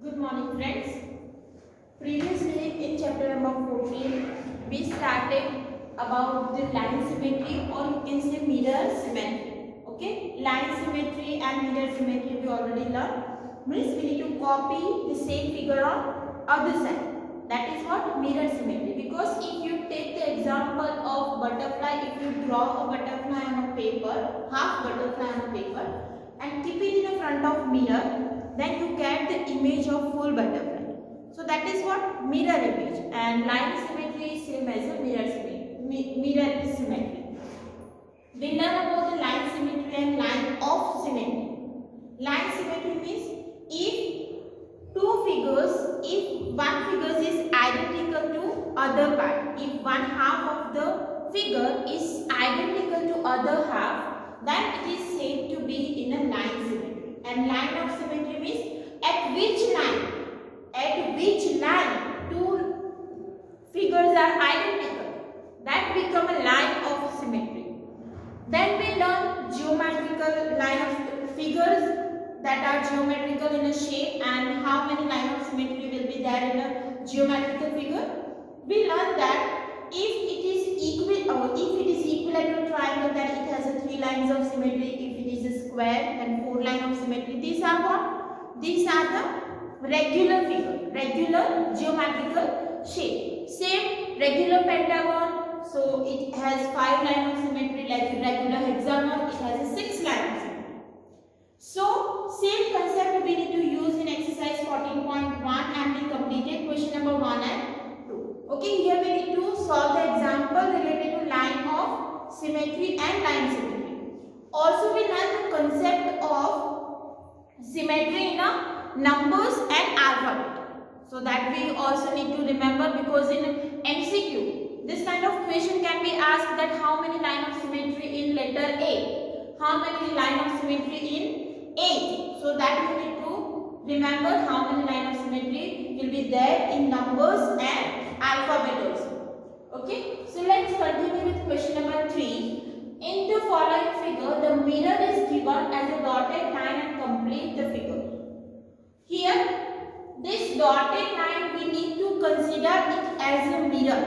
Good morning friends. Previously in chapter number 14 we started about the line symmetry or you can say mirror symmetry. Okay, line symmetry and mirror symmetry we already learned. Means we need to copy the same figure on other side. That is what mirror symmetry. Because if you take the example of butterfly, if you draw a butterfly on a paper, half butterfly on a paper and keep it in the front of mirror, then you get the image of full butterfly. So that is what mirror image, and line symmetry is same as a mirror symmetry. Mirror symmetry. We learn about the line symmetry and line of symmetry. Line symmetry means if one figure is identical to other part, if one half of the figure is identical to other half, then it is said to be in a line symmetry. And line of symmetry means at which line two figures are identical, that become a line of symmetry. Then we learn geometrical line of figures that are geometrical in a shape and how many line of symmetry will be there in a geometrical figure. We learn that if it is equilateral triangle, then it has 3 lines of symmetry. If it is a square, then 4 lines of symmetry. These are what? These are the regular figure, regular geometrical shape. Same regular pentagon, so it has 5 lines of symmetry. Like regular hexagon, it has a 6 lines of symmetry. So same concept we need to use in exercise 14.1 and we completed question number 1 and 2. Okay, here we need to solve the example related to line of symmetry and line symmetry. Also we learn the concept of symmetry in a numbers and alphabet. So that we also need to remember, because in MCQ this kind of question can be asked that how many line of symmetry in letter A, how many line of symmetry in 8. So that you need to remember how many line of symmetry will be there in numbers and alphabet also. Okay, so let's continue with question number 3. In the following figure, the mirror is given as a dotted line and complete the figure. Here, this dotted line we need to consider it as a mirror.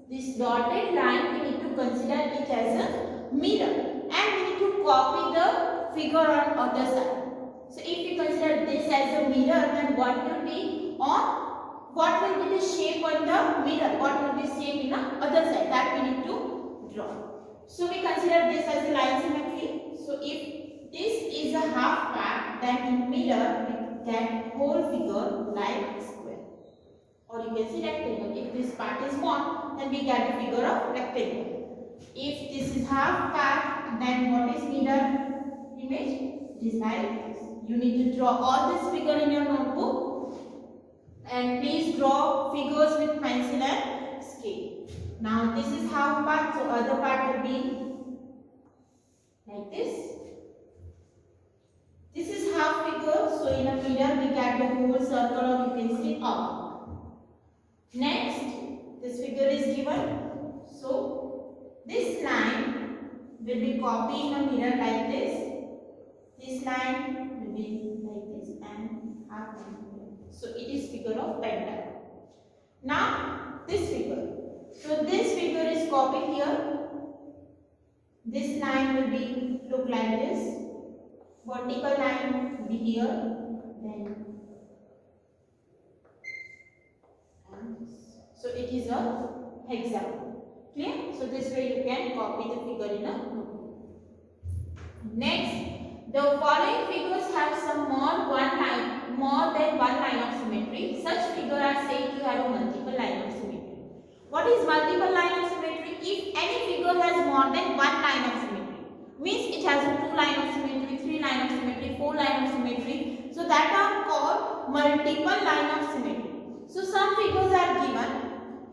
This dotted line we need to consider it as a mirror, and we need to copy the figure on other side. So if you consider this as a mirror, then what will be the shape on the mirror? What will be shape in the other side? That we need to draw. So we consider this as a line symmetry. So if this is a half part, then in mirror we get whole figure like square, or you can see rectangle. If this part is one, then we get a figure of rectangle. If this is half part, then what is mirror image? It is like this. You need to draw all this figure in your notebook, and please draw figures with pencil and scale. Now this is half part, so other part will be like this. This is half figure, so in a mirror we get the whole circle, or you can say arc. Next, this figure is given, so this line will be copied in a mirror like this. This line will be like this and half line. So it is figure of pentagon. Now this figure. So this figure is copied here. This line will be look like this. Vertical line will be here. Then so it is a hexagon. Clear? So this way you can copy the figure in a notebook. Next, the following figures have some more than one line of symmetry. Such figures are said to have a multiple line of symmetry. What is multiple line of symmetry? If any figure has more than one line of symmetry, means it has a 2 line of symmetry, 3 line of symmetry, 4 line of symmetry. So that are called multiple line of symmetry. So some figures are given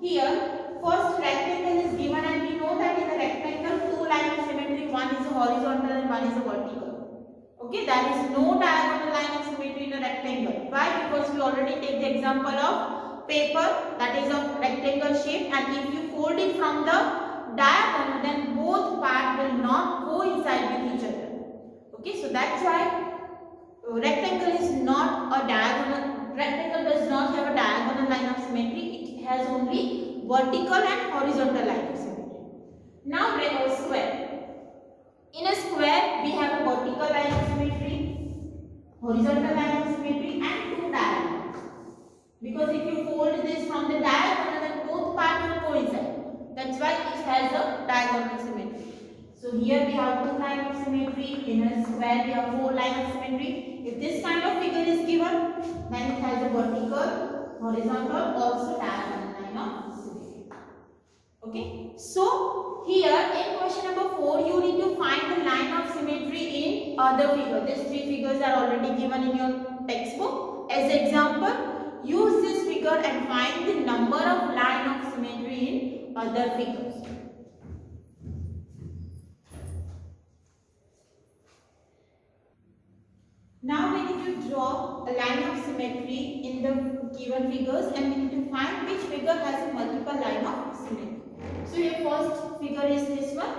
here. First rectangle is given, and we know that in the rectangle 2 line of symmetry, one is a horizontal and one is a vertical. Okay, there is no diagonal line of symmetry in a rectangle. Why? Because we already take the example of paper that is of rectangle shape, and if you fold it from the diagonal, then both parts will not coincide with each other. Okay, so that's why rectangle is not a diagonal rectangle does not have a diagonal line of symmetry. It has only vertical and horizontal line of symmetry. Now a square. In a square we have a vertical line of symmetry, horizontal line of symmetry and two diagonals. Because if you fold this from the diagonal, then both parts will coincide. That's why it has a diagonal symmetry. So here we have two lines of symmetry. In a square we have four lines of symmetry. If this kind of figure is given, then it has a vertical, horizontal, also diagonal line of symmetry. Okay. So here in question number 4, you need to find the line of symmetry in other figure. These three figures are already given in your textbook. As example, use this figure and find the number of line of symmetry in other figures. Now we need to draw a line of symmetry in the given figures, and we need to find which figure has a multiple line of symmetry. So your first figure is this one.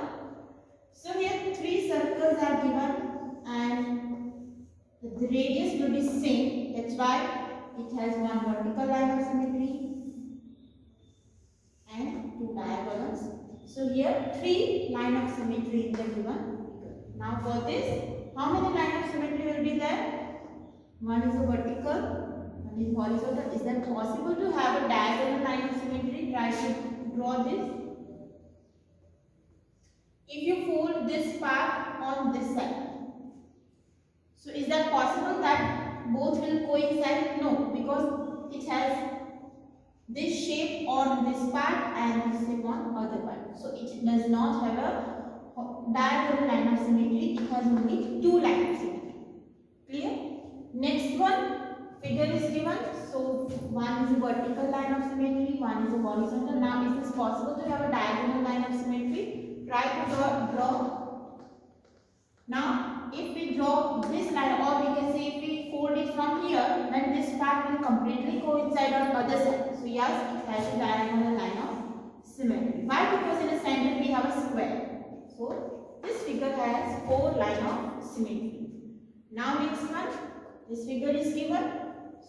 So here three circles are given and the radius will be same. That's why it has one vertical line of symmetry and two diagonals. So here three line of symmetry in the given figure. Now for this, how many line of symmetry will be there? One is a vertical, one is horizontal. Is that possible to have a diagonal line of symmetry? Try to draw this. If you fold this part on this side, so is that possible that both will coincide? No, because it has this shape on this part and this shape on other part. So it does not have a diagonal line of symmetry. It has only two lines of symmetry. Clear? Next one figure is given. So one is a vertical line of symmetry, one is a horizontal. Now is this possible to have a diagonal line of symmetry? Try to draw. Now if we draw this line, or we can say if we fold it from here, then this part will completely coincide on other side. So yes, it has a diagonal line of symmetry. Why? Because in the center we have a square. So this figure has four lines of symmetry. Now next one, this figure is given.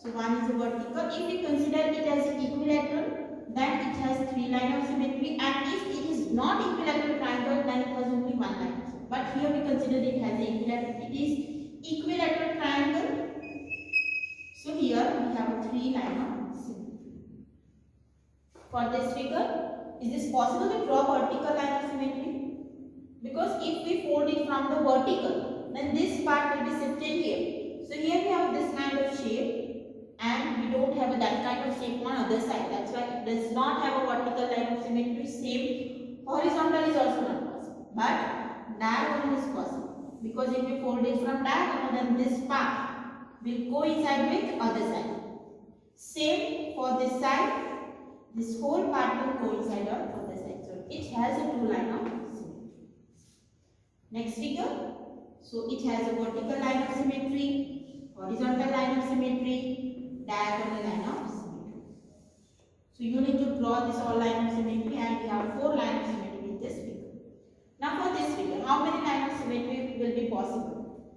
So one is a vertical. If we consider it as an equilateral, then it has three lines of symmetry. And if it is not equilateral triangle, then it has only one line. But here we consider it as an equilateral. It is equilateral triangle. So here we have a three lines of symmetry. For this figure, is this possible to draw vertical line of symmetry? Because if we fold it from the vertical, then this part will be shifted here. So here we have this kind of shape and we don't have that kind of shape on other side. That's why it does not have a vertical line of symmetry. Same horizontal is also not possible. But diagonal is possible. Because if we fold it from diagonal, then this part will coincide with other side. Same for this side. This whole part will coincide on other side. So it has a two line of symmetry. Next figure. So it has a vertical line of symmetry, horizontal line of symmetry, diagonal line of symmetry. So you need to draw this all line of symmetry, and we have four lines of symmetry in this figure. Now for this figure, how many lines of symmetry will be possible?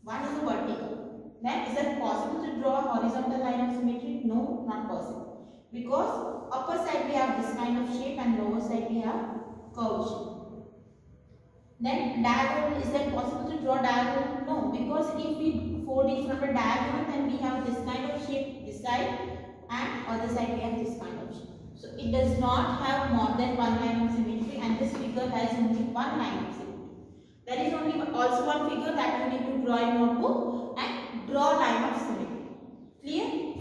One is a vertical. Then is it possible to draw a horizontal line of symmetry? No, not possible. Because upper side we have this kind of shape and lower side we have curved shape. Then diagonal, is that possible to draw diagonal? No, because if we fold it from a diagonal, then we have this kind of shape this side and other side we have this kind of shape. So it does not have more than one line of symmetry, and this figure has only one line of symmetry. There is only also one figure that you need to draw in notebook and draw line of symmetry. Clear?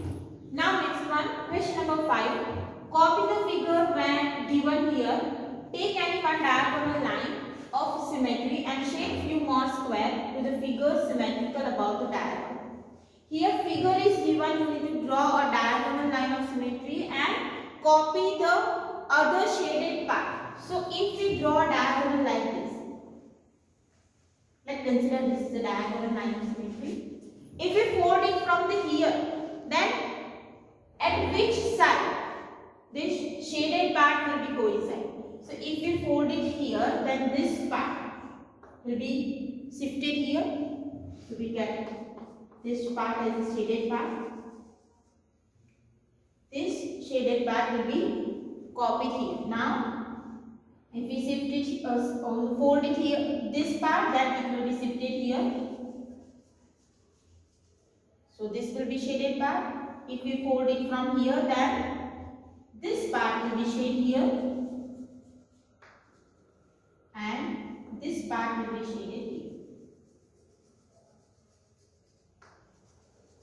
Now next one, question number 5. Copy the figure when given here. Take any one diagonal line of symmetry and shape few more square to the figure symmetrical above the diagonal. Here figure is given, you need to draw a diagonal line of symmetry and copy the other shaded part. So if we draw a diagonal like this, let's consider this is the diagonal line of symmetry. If we fold it from the here, then at which side this shaded part will be coincide. So if we fold it here, then this part will be shifted here. So we get this part as a shaded part. this shaded part will be copied here. Now, if we shift it or fold it here, this part, then it will be shifted here. So this will be shaded part. If we fold it from here, then this part will be shaded here, and this part will be shaded here.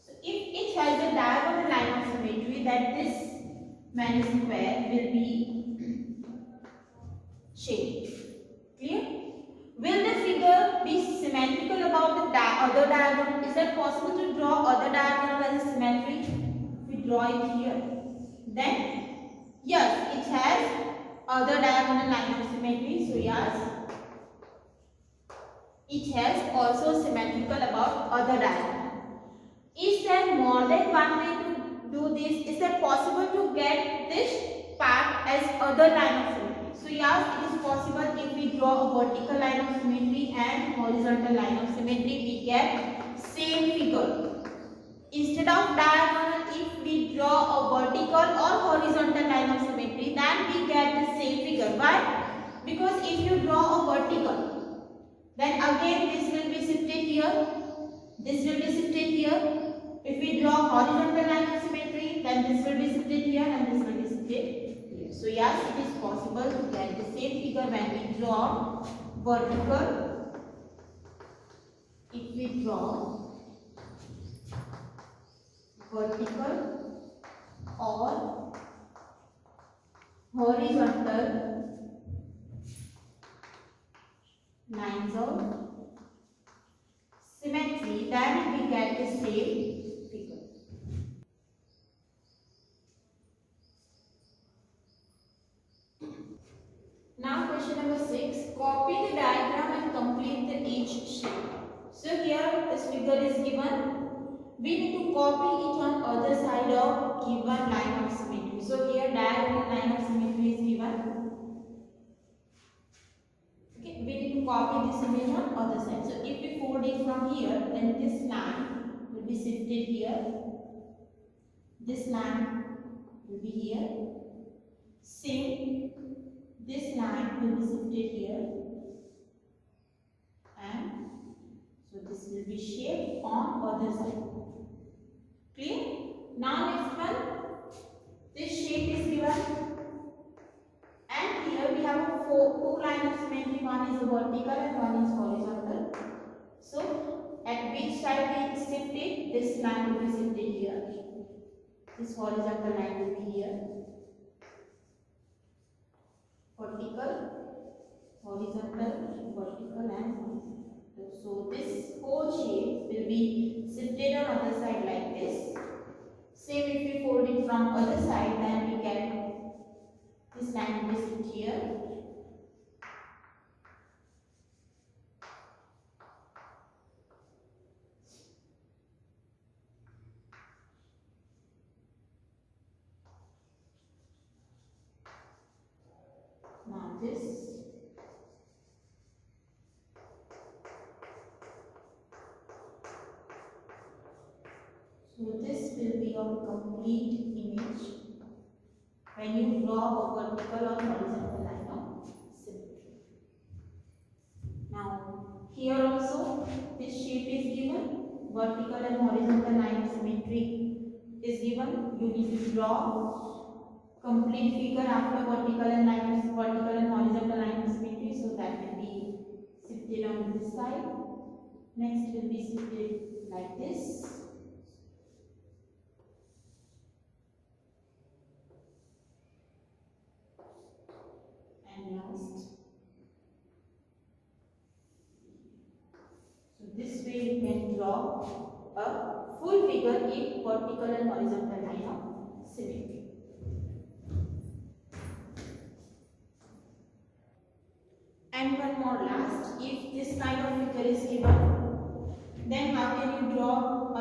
So if it has a diagonal line of symmetry, then this many square will be shaded. Clear? Will the figure be symmetrical about the other diagonal? Is it possible to draw other diagonal as a symmetry? We draw it here. Then, yes, it has other diagonal line of symmetry. So, yes, it has also symmetrical about other diagonal. Is there more than one way to do this? Is it possible to get this part as other line of symmetry? So yes, it is possible. If we draw a vertical line of symmetry and horizontal line of symmetry, we get same figure. Instead of diagonal, if we draw a vertical or horizontal line of symmetry, then we get the same figure. Why? Because if you draw a vertical, then again this will be shifted here, this will be shifted here. If we draw horizontal line of symmetry, then this will be shifted here and this will be shifted here. So yes, it is possible to get the same figure when we draw vertical. If we draw vertical or horizontal lines of symmetry, then we get the same figure. Now question number 6. Copy the diagram and complete the each shape. So here this figure is given. We need to copy it on other side of given line of symmetry. So here diagonal line of symmetry is given. Okay, we need to copy this image on other side. So if we fold it from here, then this line will be shifted here. This line will be here. Same, this line will be shifted here. And so this will be shaped on other side. Clear? Now next one, this shape is given, and here we have two lines of symmetry. One is vertical and one is horizontal. So at which side we shift it? This line will be shifted here. This horizontal line will be here. Vertical, horizontal, vertical and horizontal. So this whole shape will be shifted on other side like this. Same if we fold it from other side, then we get this line will be shifted here. Now this. So this will be your complete image when you draw a vertical or horizontal line of symmetry. Now here also this shape is given, vertical and horizontal line of symmetry is given. You need to draw complete figure after vertical and horizontal line of symmetry. So that will be shifted on this side. Next will be shifted like this. So this way you can draw a full figure in vertical and horizontal line of symmetry. And one more last, if this kind of figure is given, then how can you draw